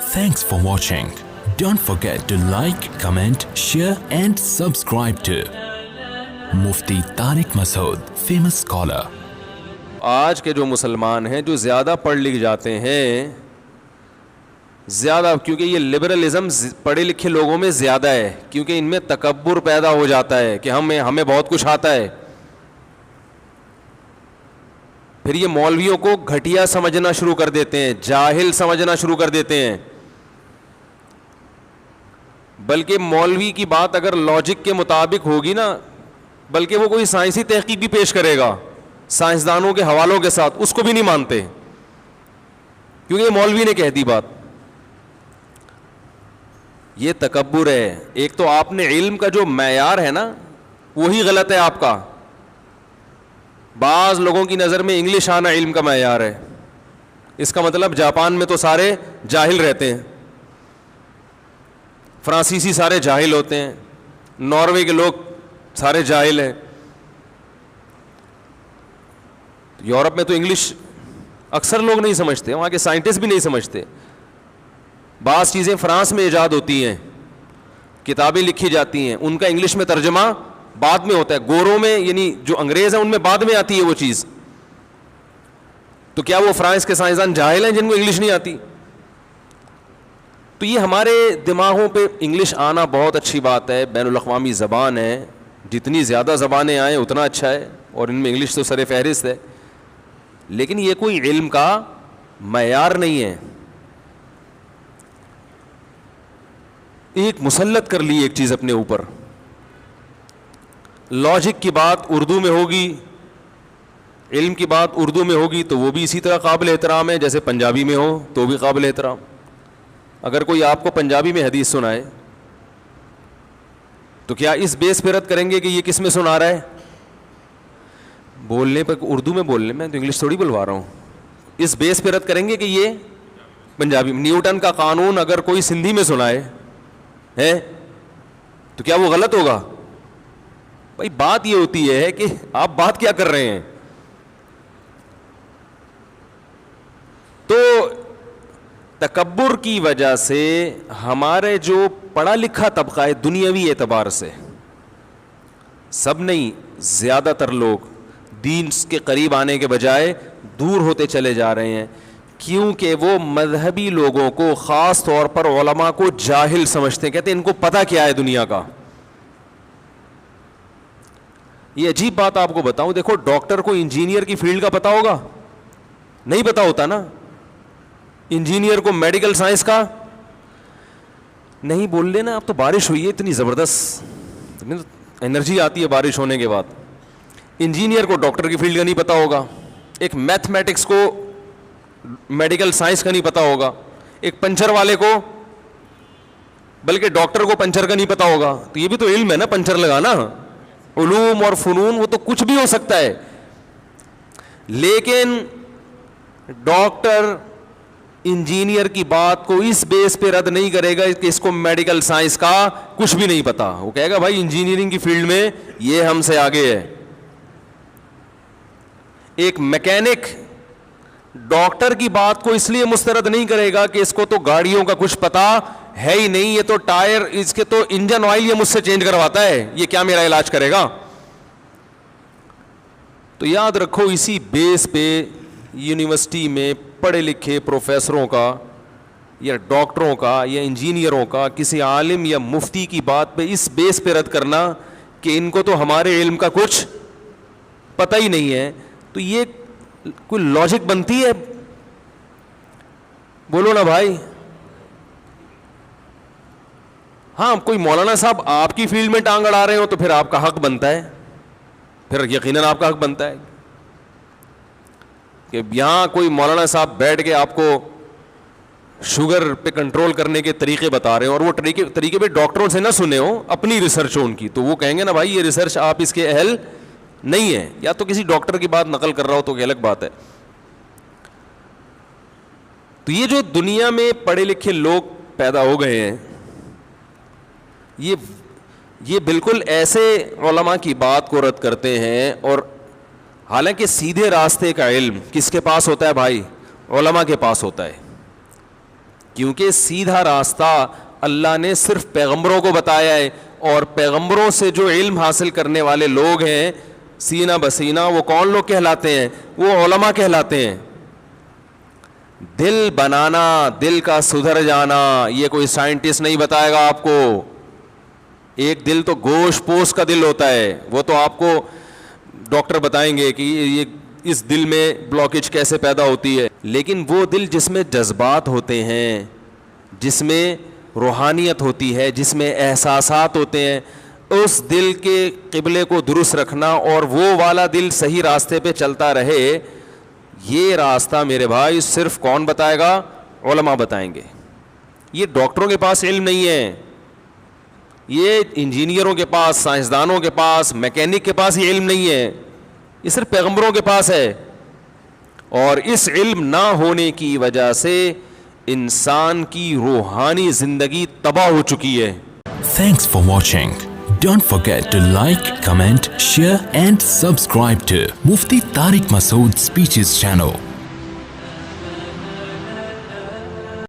Thanks for watching. Don't forget to like, comment, share and subscribe to Mufti Tariq Masood, famous scholar. آج کے جو مسلمان ہیں جو زیادہ پڑھ لکھ جاتے ہیں زیادہ، کیونکہ یہ لبرلزم پڑھے لکھے لوگوں میں زیادہ ہے، کیونکہ ان میں تکبر پیدا ہو جاتا ہے کہ ہمیں بہت کچھ آتا ہے. پھر یہ مولویوں کو گھٹیا سمجھنا شروع کر دیتے ہیں، جاہل سمجھنا شروع کر دیتے ہیں. بلکہ مولوی کی بات اگر لاجک کے مطابق ہوگی نا، بلکہ وہ کوئی سائنسی تحقیق بھی پیش کرے گا سائنسدانوں کے حوالوں کے ساتھ، اس کو بھی نہیں مانتے کیونکہ یہ مولوی نے کہہ دی بات. یہ تکبر ہے. ایک تو آپ نے علم کا جو معیار ہے نا وہی غلط ہے آپ کا. بعض لوگوں کی نظر میں انگلش آنا علم کا معیار ہے. اس کا مطلب جاپان میں تو سارے جاہل رہتے ہیں، فرانسیسی سارے جاہل ہوتے ہیں، ناروے کے لوگ سارے جاہل ہیں. یورپ میں تو انگلش اکثر لوگ نہیں سمجھتے، وہاں کے سائنٹسٹ بھی نہیں سمجھتے. بعض چیزیں فرانس میں ایجاد ہوتی ہیں، کتابیں لکھی جاتی ہیں، ان کا انگلش میں ترجمہ بعد میں ہوتا ہے. گوروں میں یعنی جو انگریز ہیں ان میں بعد میں آتی ہے وہ چیز. تو کیا وہ فرانس کے سائنسدان جاہل ہیں جن کو انگلش نہیں آتی؟ تو یہ ہمارے دماغوں پہ انگلش آنا بہت اچھی بات ہے، بین الاقوامی زبان ہے، جتنی زیادہ زبانیں آئیں اتنا اچھا ہے، اور ان میں انگلش تو سر فہرست ہے. لیکن یہ کوئی علم کا معیار نہیں ہے. ایک مسلط کر لی ایک چیز اپنے اوپر. لاجک کی بات اردو میں ہوگی، علم کی بات اردو میں ہوگی تو وہ بھی اسی طرح قابل احترام ہے جیسے پنجابی میں ہو تو بھی قابل احترام. اگر کوئی آپ کو پنجابی میں حدیث سنائے تو کیا اس بیس پہ رد کریں گے کہ یہ کس میں سنا رہا ہے؟ بولنے پر اردو میں بولنے میں تو انگلش تھوڑی بلوا رہا ہوں. اس بیس پہ رد کریں گے کہ یہ پنجابی. نیوٹن کا قانون اگر کوئی سندھی میں سنائے ہے تو کیا وہ غلط ہوگا؟ بھائی بات یہ ہوتی ہے کہ آپ بات کیا کر رہے ہیں. تو تکبر کی وجہ سے ہمارے جو پڑھا لکھا طبقہ ہے دنیاوی اعتبار سے، سب نہیں زیادہ تر لوگ دین کے قریب آنے کے بجائے دور ہوتے چلے جا رہے ہیں، کیونکہ وہ مذہبی لوگوں کو خاص طور پر علماء کو جاہل سمجھتے ہیں. کہتے ہیں ان کو پتہ کیا ہے دنیا کا. یہ عجیب بات آپ کو بتاؤں، دیکھو ڈاکٹر کو انجینئر کی فیلڈ کا پتہ ہوگا؟ نہیں پتہ ہوتا نا. انجینئر کو میڈیکل سائنس کا نہیں. بول لینا اب تو بارش ہوئی ہے اتنی زبردست، انرجی آتی ہے بارش ہونے کے بعد. انجینئر کو ڈاکٹر کی فیلڈ کا نہیں پتہ ہوگا، ایک میتھمیٹکس کو میڈیکل سائنس کا نہیں پتہ ہوگا، ایک پنچر والے کو، بلکہ ڈاکٹر کو پنچر کا نہیں پتہ ہوگا. تو یہ بھی تو علم ہے نا، پنچر لگانا. علوم اور فنون وہ تو کچھ بھی ہو سکتا ہے، لیکن ڈاکٹر انجینئر کی بات کو اس بیس پہ رد نہیں کرے گا کہ اس کو میڈیکل سائنس کا کچھ بھی نہیں پتا. وہ کہے گا بھائی انجینئرنگ کی فیلڈ میں یہ ہم سے آگے ہے. ایک میکینک ڈاکٹر کی بات کو اس لیے مسترد نہیں کرے گا کہ اس کو تو گاڑیوں کا کچھ پتا ہے ہی نہیں، یہ تو ٹائر، اس کے تو انجن آئل یہ مجھ سے چینج کرواتا ہے، یہ کیا میرا علاج کرے گا. تو یاد رکھو اسی بیس پہ یونیورسٹی میں پڑھے لکھے پروفیسروں کا یا ڈاکٹروں کا یا انجینئروں کا کسی عالم یا مفتی کی بات پہ اس بیس پہ رد کرنا کہ ان کو تو ہمارے علم کا کچھ پتہ ہی نہیں ہے، تو یہ کوئی لاجک بنتی ہے؟ بولو نا بھائی. ہاں کوئی مولانا صاحب آپ کی فیلڈ میں ٹانگ اڑا رہے ہو تو پھر آپ کا حق بنتا ہے، پھر یقیناً آپ کا حق بنتا ہے کہ یہاں کوئی مولانا صاحب بیٹھ کے آپ کو شوگر پہ کنٹرول کرنے کے طریقے بتا رہے ہوں، اور وہ طریقے پہ ڈاکٹروں سے نہ سنے ہوں، اپنی ریسرچ ہو ان کی، تو وہ کہیں گے نا بھائی یہ ریسرچ آپ اس کے اہل نہیں ہے. یا تو کسی ڈاکٹر کی بات نقل کر رہا ہو تو کہ الگ بات ہے. تو یہ جو دنیا میں پڑھے لکھے لوگ پیدا ہو گئے ہیں، یہ بالکل ایسے علماء کی بات کو رد کرتے ہیں، اور حالانکہ سیدھے راستے کا علم کس کے پاس ہوتا ہے بھائی؟ علماء کے پاس ہوتا ہے. کیونکہ سیدھا راستہ اللہ نے صرف پیغمبروں کو بتایا ہے, اور پیغمبروں سے جو علم حاصل کرنے والے لوگ ہیں سینہ بسینہ, وہ کون لوگ کہلاتے ہیں؟ وہ علماء کہلاتے ہیں. دل بنانا, دل کا سدھر جانا, یہ کوئی سائنٹسٹ نہیں بتائے گا آپ کو. ایک دل تو گوشت پوش کا دل ہوتا ہے, وہ تو آپ کو ڈاکٹر بتائیں گے کہ یہ اس دل میں بلاکیج کیسے پیدا ہوتی ہے. لیکن وہ دل جس میں جذبات ہوتے ہیں, جس میں روحانیت ہوتی ہے, جس میں احساسات ہوتے ہیں, اس دل کے قبلے کو درست رکھنا اور وہ والا دل صحیح راستے پہ چلتا رہے, یہ راستہ میرے بھائی صرف کون بتائے گا؟ علماء بتائیں گے. یہ ڈاکٹروں کے پاس علم نہیں ہے, یہ انجینئروں کے پاس, سائنسدانوں کے پاس, میکینک کے پاس یہ علم نہیں ہے, یہ صرف پیغمبروں کے پاس ہے. اور اس علم نہ ہونے کی وجہ سے انسان کی روحانی زندگی تباہ ہو چکی ہے. Thanks for watching. Don't forget to like, comment, share and subscribe to Mufti Tariq Masood Speeches channel.